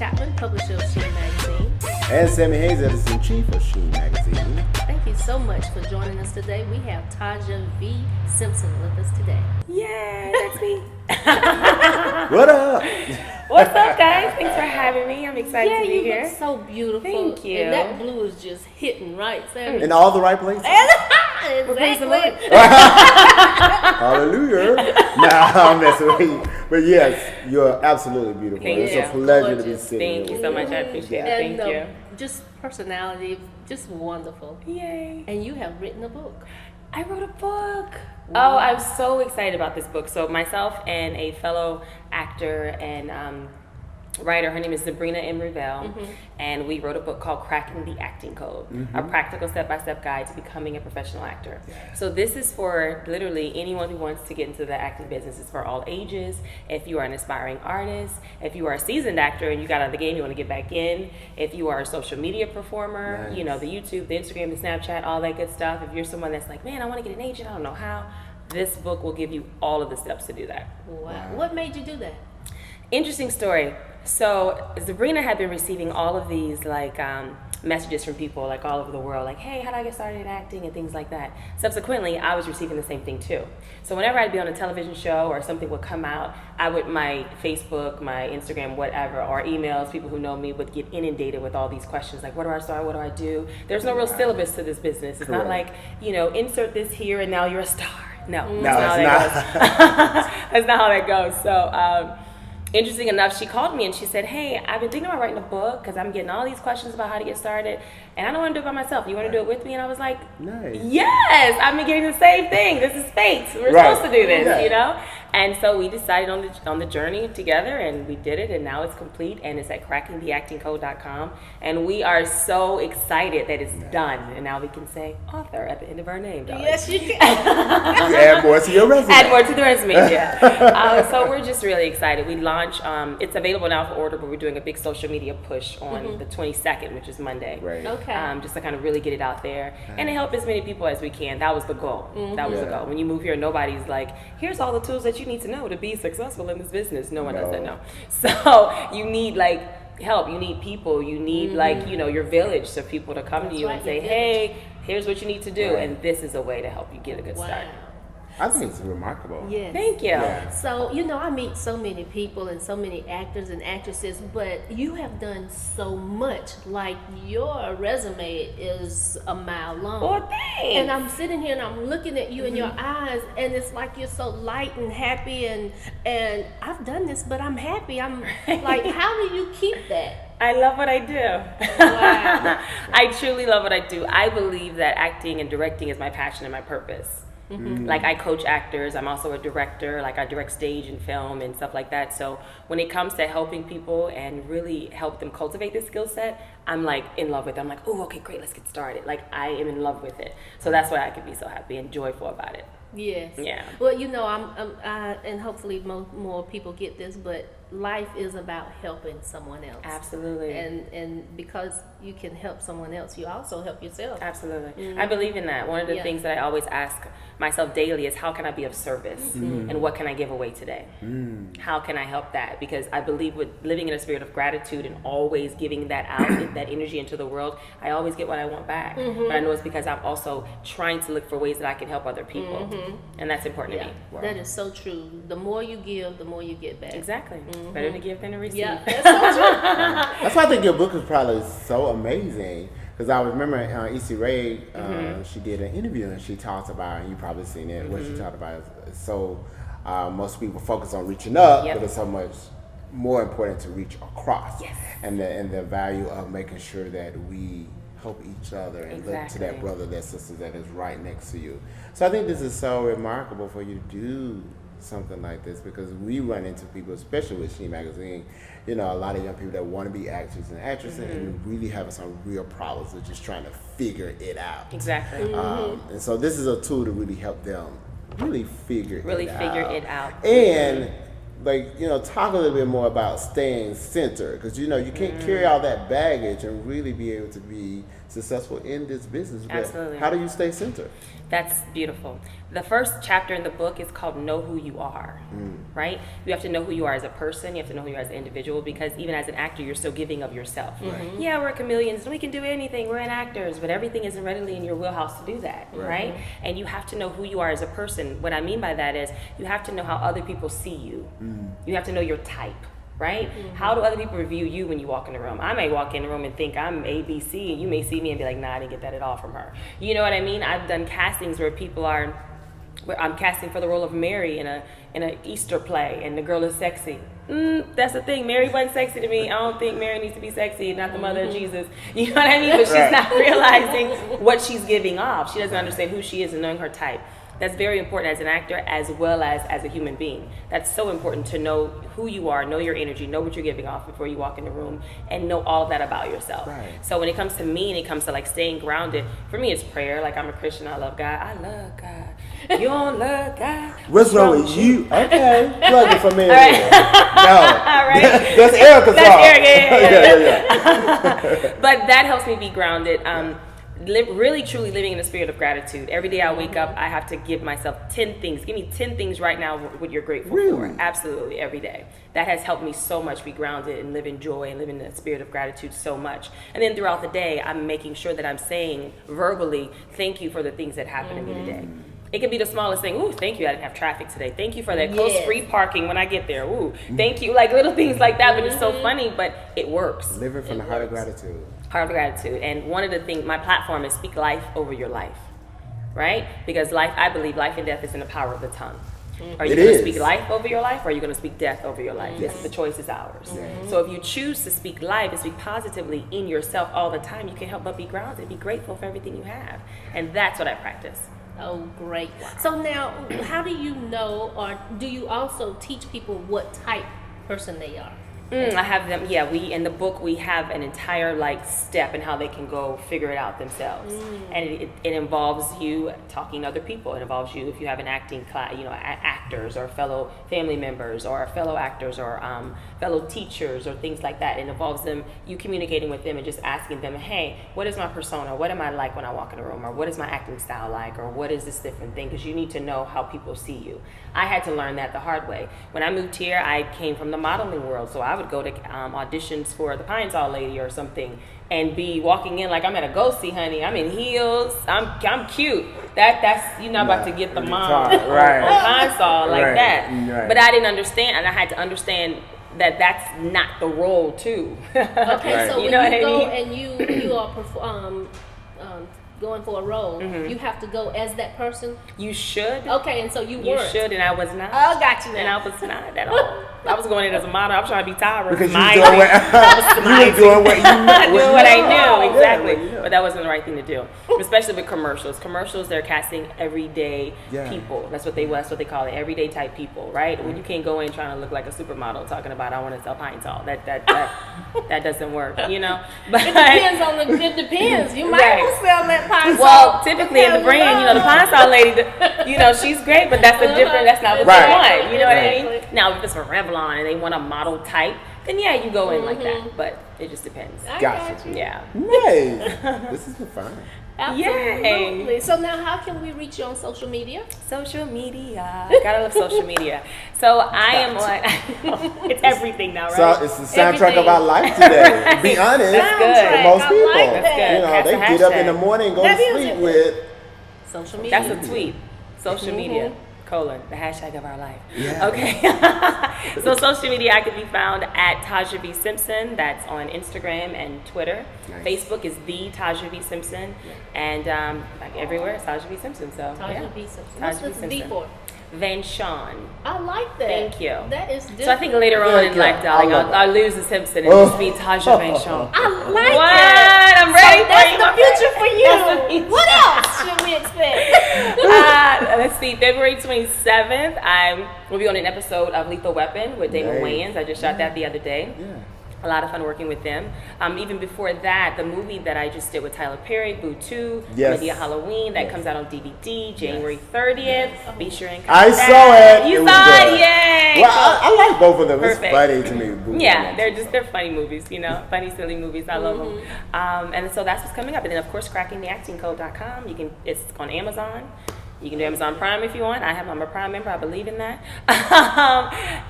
Chapman, publisher of Sheen Magazine. And Sammi Haynes, editor-in-chief of Sheen Magazine. Thank you so much for joining us today. We have Taja V. Simpson with us today. Yay, that's me. What up? What's up, guys? Thanks for having me. I'm excited to be you here. look so beautiful. Thank you. And that blue is just hitting right, Sammy. In all the right places. Exactly. Hallelujah. Nah, I'm messing with you. But yes, you're absolutely beautiful. Thank It's you. a pleasure to be Gorgeous. sitting Thank here you with so much. I appreciate it. And Thank you. just personality, just wonderful. Yay. And you have written a book. I wrote a book. Wow. Oh, I'm so excited about this book. So myself and a fellow actor and writer, her name is Sabrina Emeryville, and we wrote a book called Cracking the Acting Code, a practical step-by-step guide to becoming a professional actor. So this is for literally anyone who wants to get into the acting business. It's for all ages. If you are an aspiring artist, if you are a seasoned actor and you got out of the game, you want to get back in, if you are a social media performer, you know, the YouTube, the Instagram, the Snapchat, all that good stuff. If you're someone that's like, man, I want to get an agent, I don't know how, this book will give you all of the steps to do that. Wow. What made you do that? Interesting story. So Sabrina had been receiving all of these messages from people like all over the world, like, hey, how do I get started in acting and things like that. Subsequently, I was receiving the same thing too. So whenever I'd be on a television show or something would come out, I would, my Facebook, my Instagram, whatever, or emails, people who know me would get inundated with all these questions like, what do I start, what do I do? There's no real syllabus to this business. It's not like, you know, insert this here and now you're a star. No, that's not how that goes. That's not how that goes. So interesting enough, she called me and she said, hey, I've been thinking about writing a book because I'm getting all these questions about how to get started and I don't want to do it by myself. You want to do it with me? And I was like, Nice. yes, I've been getting the same thing. This is fate. We're supposed to do this, you know? And so we decided on the journey together and we did it and now it's complete and it's at crackingtheactingcode.com and we are so excited that it's done and now we can say author at the end of our name. Darling. Yes, you can. You add more to your resume. Add more to the resume, yeah. So we're just really excited. We launch, it's available now for order, but we're doing a big social media push on the 22nd, which is Monday. Right. Okay. Just to kind of really get it out there and to help as many people as we can. That was the goal. That was the goal. When you move here, nobody's like, here's all the tools that you need to know to be successful in this business. No one does that, no. So you need help, you need people, you need your village, so people to come to you and say, hey, here's what you need to do, and this is a way to help you get a good start. I think it's remarkable. Yes. Thank you. Yeah. So, I meet so many people and so many actors and actresses, but you have done so much. Like, your resume is a mile long. Oh, thanks. And I'm sitting here and I'm looking at you in your eyes, and it's like you're so light and happy, and I've done this, but I'm happy. I'm like, how do you keep that? I love what I do. Wow. I truly love what I do. I believe that acting and directing is my passion and my purpose. Like, I coach actors. I'm also a director. Like, I direct stage and film and stuff like that. So when it comes to helping people and really help them cultivate this skill set, I'm like in love with it. I'm like, oh, okay, great, let's get started. Like, I am in love with it. So that's why I can be so happy and joyful about it. Yes. Yeah. Well, and hopefully more people get this, but life is about helping someone else. Absolutely. And because you can help someone else, you also help yourself. Absolutely. I believe in that. One of the things that I always ask myself daily is, how can I be of service? And what can I give away today? How can I help that? Because I believe with living in a spirit of gratitude and always giving that out, that energy into the world, I always get what I want back. But I know it's because I'm also trying to look for ways that I can help other people. And that's important to me. Wow. That is so true. The more you give, the more you get back. Exactly. Better to give than to receive. Yeah, that's so true. That's why I think your book is probably so amazing. Because I remember Issa Rae, she did an interview and she talked about, and you probably seen it, what she talked about is so most people focus on reaching up, but it's so much more important to reach across. Yes. And the value of making sure that we help each other and look to that brother, that sister that is right next to you. So I think this is so remarkable for you to do something like this, because we run into people, especially with Sheen Magazine, a lot of young people that want to be actors and actresses and really having some real problems with just trying to figure it out. Exactly. And so this is a tool to really help them really figure it out. And talk a little bit more about staying centered, because you can't carry all that baggage and really be able to be successful in this business. But Absolutely. how do you stay centered? That's beautiful. The first chapter in the book is called Know Who You Are, right? You have to know who you are as a person. You have to know who you are as an individual, because even as an actor, you're still giving of yourself. Right. Yeah, we're chameleons. We can do anything. We're actors, but everything isn't readily in your wheelhouse to do that, right? And you have to know who you are as a person. What I mean by that is you have to know how other people see you. You have to know your type. Right? How do other people review you when you walk in the room? I may walk in the room and think I'm ABC, and you may see me and be like, nah, I didn't get that at all from her. You know what I mean? I've done castings where I'm casting for the role of Mary in an Easter play, and the girl is sexy. That's the thing. Mary wasn't sexy to me. I don't think Mary needs to be sexy, not the mother of Jesus. You know what I mean? But she's not realizing what she's giving off. She doesn't understand who she is and knowing her type. That's very important as an actor as well as a human being. That's so important to know who you are, know your energy, know what you're giving off before you walk in the room, and know all of that about yourself. Right. So when it comes to me and it comes to like staying grounded, for me it's prayer. Like I'm a Christian, I love God. I love God. You don't love God. What's wrong with you? Okay. Plug it for me. Right. No. All right. That's Erica's That's fault. Erica. Yeah. But that helps me be grounded. Really truly living in a spirit of gratitude. Every day I wake up, I have to give myself 10 things. Give me 10 things right now what you're grateful for. Absolutely, every day. That has helped me so much be grounded and live in joy and live in a spirit of gratitude so much. And then throughout the day, I'm making sure that I'm saying verbally, thank you for the things that happened to me today. It could be the smallest thing. Ooh, thank you, I didn't have traffic today. Thank you for that close free parking when I get there. Ooh, thank you. Like little things like that, but it's so funny, but it works. Living from the heart of gratitude. Heart of gratitude. And one of the things, my platform is speak life over your life, right? Because life, I believe life and death is in the power of the tongue. Are you going to speak life over your life, or are you going to speak death over your life? Yes. The choice is ours. So if you choose to speak life and speak positively in yourself all the time, you can't help but be grounded, be grateful for everything you have. And that's what I practice. Oh, great. So now, how do you know, or do you also teach people what type person they are? I have them, we in the book we have an entire like step in how they can go figure it out themselves. And it involves you talking to other people. It involves you if you have an acting class, actors or fellow family members or fellow actors or fellow teachers or things like that. It involves you communicating with them and just asking them, hey, what is my persona? What am I like when I walk in a room? Or what is my acting style like? Or what is this different thing? Because you need to know how people see you. I had to learn that the hard way. When I moved here, I came from the modeling world, so I would go to auditions for the Pine Sol Lady or something and be walking in like I'm at a go-see, honey. I'm in heels. I'm cute. That's you're not about to get the mom right. on Pine Sol like that. Right. But I didn't understand, and I had to understand that that's not the role too. Okay, so you when know you what I go mean? and you are going for a role, you have to go as that person. You should. Okay, and so you You weren't. should, and I was not. Oh, got you now. And I was not at all. I was going in as a model. I was trying to be Tyra. Because I you were doing what you knew. doing what I knew, exactly. Yeah, well, But that wasn't the right thing to do, especially with commercials. Commercials, they're casting everyday people. That's what they call it, everyday type people, right? When you can't go in trying to look like a supermodel talking about I want to sell Pine Sol. That doesn't work, But It depends. You might Right. want to sell that Pine Sol. well, typically in the brand, the Pine Sol lady, she's great, but that's that's not what they want. You know what I mean? Now, if it's for Revlon and they want a model type, then you go in like that. But it just depends. I Gotcha. got you. Yeah. Nice. This has been fun. Absolutely. Yay. So now, how can we reach you on social media? Social media. Gotta love social media. So I am on. It's everything now, right? So it's the soundtrack Everything. of our life today. Be honest. That's good. For most I people. like that. That's good. That's They a get up in the hashtag. morning and go That to is sleep it. with. Social media. That's a tweet. Social media. The hashtag of our life. Yeah. Okay. So social media, I can be found at Taja V Simpson. That's on Instagram and Twitter. Nice. Facebook is the Taja V Simpson, and like everywhere, it's Taja V Simpson. So Taja V Simpson. Taja What's V this V Simpson. for? Van Sean. I like that. Thank you. That is different. So I think later on in life, darling, I love I'll lose the Simpson and just be Taja Van Sean. I like What? that. I'm ready for That's you, the my future for you. That's the future. What else should we expect? Let's see, February 27th, I will be on an episode of Lethal Weapon with Damon Nice. Wayans. I just shot that the other day. Yeah. A lot of fun working with them. Even before that, the movie that I just did with Tyler Perry, Boo 2, Yes. Medea Halloween, that comes out on DVD January 30th. Be sure and I catch saw that. it. You It was saw good. it, yay! same Well, boat. I like both of them. Perfect. It's funny to me. Boo Yeah, Romantic. they're funny movies, funny, silly movies. I love them. And so that's what's coming up. And then, of course, crackingtheactingcode.com. It's on Amazon. You can do Amazon Prime if you want. I'm a Prime member. I believe in that.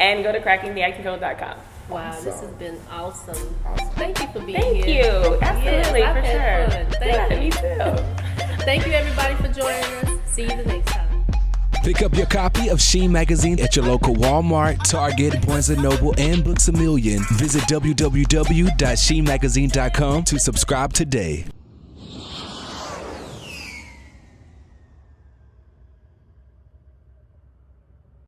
And go to crackingtheactingcode.com. Wow, this has been awesome. Awesome. Thank you for being Thank here. you. Absolutely, Yes, I've for had sure. fun. Thank Me you. too. Thank you, everybody, for joining us. See you the next time. Pick up your copy of Sheen Magazine at your local Walmart, Target, Barnes & Noble, and Books A Million. Visit www.sheenmagazine.com to subscribe today.